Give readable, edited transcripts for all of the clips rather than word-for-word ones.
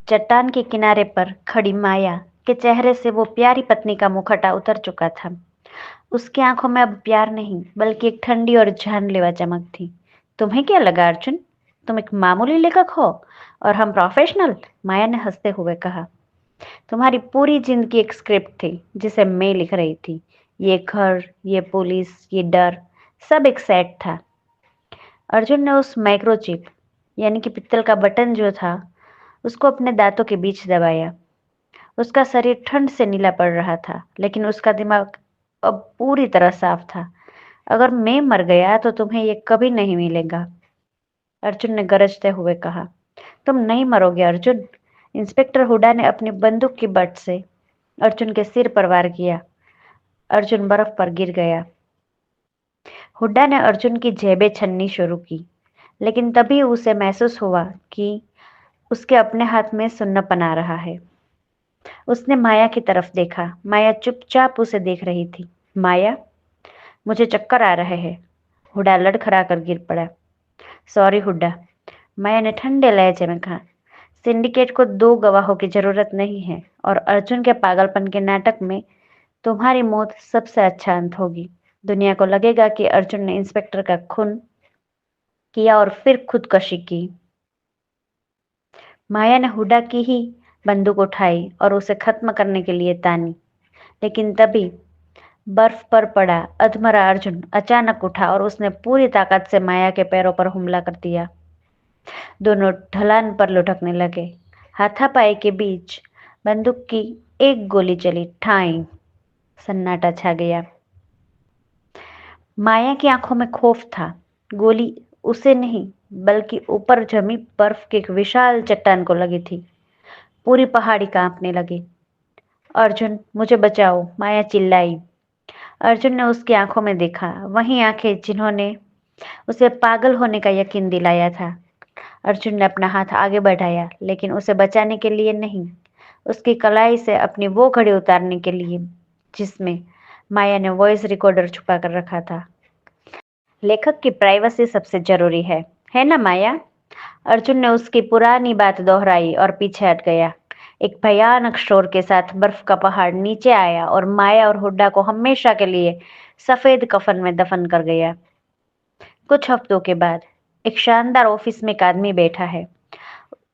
चट्टान के किनारे पर खड़ी माया के चेहरे से वो प्यारी पत्नी का मुखौटा उतर चुका था। उसकी आंखों में अब प्यार नहीं, बल्कि एक ठंडी और जानलेवा चमक थी। तुम्हें क्या लगा अर्जुन? तुम एक मामूली लेखक हो और हम प्रोफेशनल? माया ने हंसते हुए कहा। तुम्हारी पूरी जिंदगी एक स्क्रिप्ट थी जिसे मैं लिख रही थी। ये घर, ये पुलिस, ये डर, सब एक सेट था। अर्जुन ने उस माइक्रोचिप यानी कि पित्तल का बटन जो था उसको अपने दांतों के बीच दबाया। उसका शरीर ठंड से नीला पड़ रहा था, लेकिन उसका दिमाग अब पूरी तरह साफ था। अगर मैं मर गया तो तुम्हें ये कभी नहीं मिलेगा, अर्जुन ने गरजते हुए कहा। तुम नहीं मरोगे अर्जुन। इंस्पेक्टर हुडा ने अपनी बंदूक की बट से अर्जुन के सिर पर वार किया। अर्जुन बर्फ पर गिर गया। हुड्डा ने अर्जुन की जेबें छन्नी शुरू की, लेकिन तभी उसे महसूस हुआ कि उसके अपने हाथ में सुन्नापन आ रहा है। उसने माया की तरफ देखा। माया चुपचाप उसे देख रही थी। माया, मुझे चक्कर आ रहे हैं। हुड्डा लड़खड़ा कर गिर पड़ा। सॉरी हुड्डा, माया ने ठंडे लहजे में कहा। सिंडिकेट को 2 गवाहों की जरूरत नहीं है और अर्जुन के पागलपन के नाटक में तुम्हारी मौत सबसे अच्छा अंत होगी। दुनिया को लगेगा कि अर्जुन ने इंस्पेक्टर का खून किया और फिर खुदकशी की। माया ने हुड्डा की ही बंदूक उठाई और उसे खत्म करने के लिए तानी, लेकिन तभी बर्फ पर पड़ा अधमरा अर्जुन अचानक उठा और उसने पूरी ताकत से माया के पैरों पर हमला कर दिया। दोनों ढलान पर लुढ़कने लगे। हाथापाई के बीच बंदूक की एक गोली चली। ठाई, सन्नाटा छा गया। माया की आंखों में खौफ था। गोली उसे नहीं, बल्कि ऊपर जमी बर्फ की एक विशाल चट्टान को लगी थी। पूरी पहाड़ी कांपने लगी। अर्जुन, मुझे बचाओ, माया चिल्लाई। अर्जुन ने उसकी आंखों में देखा, वही आंखें जिन्होंने उसे पागल होने का यकीन दिलाया था। अर्जुन ने अपना हाथ आगे बढ़ाया, लेकिन उसे बचाने के लिए नहीं, उसकी कलाई से अपनी वो घड़ी उतारने के लिए जिसमें माया ने वॉइस रिकॉर्डर छुपा कर रखा था। लेखक की प्राइवेसी सबसे जरूरी है ना माया? अर्जुन ने उसकी पुरानी बात दोहराई और पीछे हट गया। एक भयानक शोर के साथ बर्फ का पहाड़ नीचे आया और माया और हुड्डा को हमेशा के लिए सफेद कफन में दफन कर गया। कुछ हफ्तों के बाद एक शानदार ऑफिस में एक आदमी बैठा है।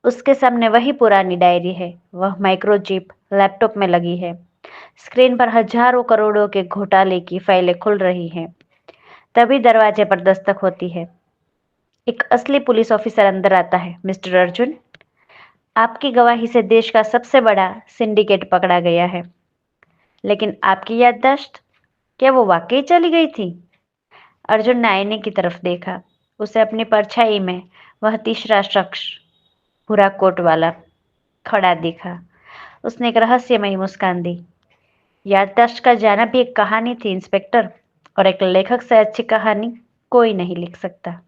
उसके सामने वही पुरानी डायरी है। वह माइक्रोचिप लैपटॉप में लगी है। स्क्रीन पर हजारों करोड़ों के घोटाले की फाइलें खुल रही हैं। तभी दरवाजे पर दस्तक होती है। एक असली पुलिस ऑफिसर अंदर आता है। मिस्टर अर्जुन, आपकी गवाही से देश का सबसे बड़ा सिंडिकेट पकड़ा गया है, लेकिन आपकी याददाश्त, क्या वो वाकई चली गई थी? अर्जुन ने आईने की तरफ देखा। उसे अपनी परछाई में वह तीसरा शख्स, भूरा कोट वाला, खड़ा दिखा। उसने एक रहस्यमयी मुस्कान दी। याददाश्त का जाना भी एक कहानी थी इंस्पेक्टर, और एक लेखक से अच्छी कहानी कोई नहीं लिख सकता।